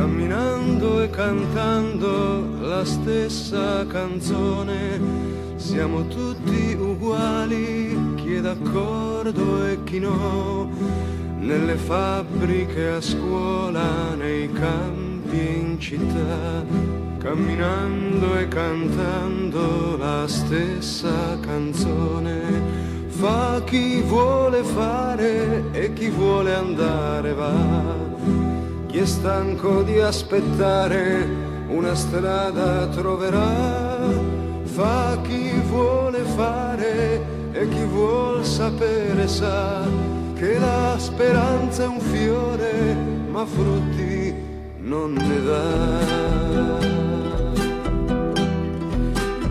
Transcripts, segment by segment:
camminando e cantando la stessa canzone, siamo tutti uguali, chi è d'accordo e chi no, nelle fabbriche, a scuola, nei campi e in città, camminando e cantando la stessa canzone. Fa chi vuole fare e chi vuole andare va. Chi è stanco di aspettare una strada troverà. Fa chi vuole fare e chi vuol sapere sa che la speranza è un fiore ma frutti non ne dà.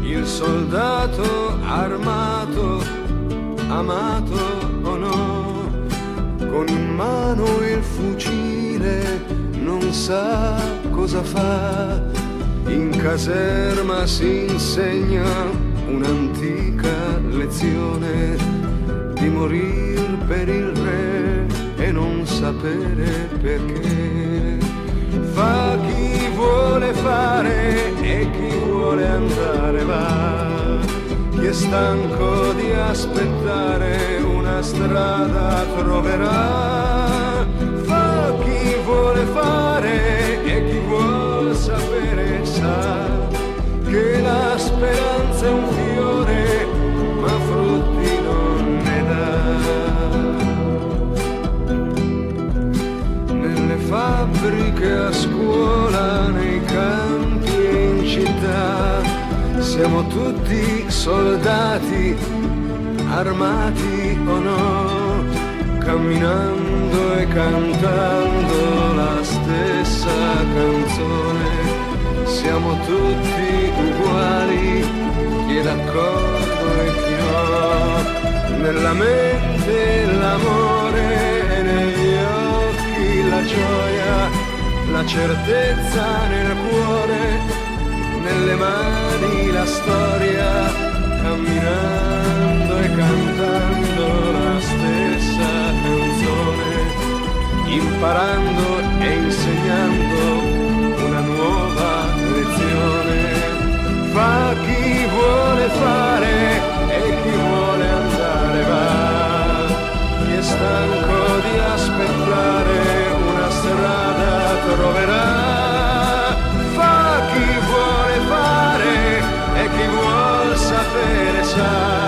Il soldato armato, amato o no, con in mano il fucile non sa cosa fa. In caserma si insegna un'antica lezione di morir per il re e non sapere perché. Fa chi vuole fare e chi vuole andare va. Chi è stanco di aspettare una strada troverà. Fa chi vuole fare e chi vuol sapere sa che la speranza è un fiore ma frutti non ne dà. Nelle fabbriche, a scuola, nei campi e in città siamo tutti soldati, armati o no, camminando e cantando la stessa canzone. Siamo tutti uguali, chi è d'accordo e chi no. Nella mente l'amore e negli occhi la gioia, la certezza nel cuore, nelle mani la storia, camminando e cantando la stessa canzone, imparando e insegnando una nuova lezione. Fa chi vuole fare e chi vuole andare va. Chi è stanco di aspettare una strada troverà. Fa chi vuole fare e chi vuol sapere sa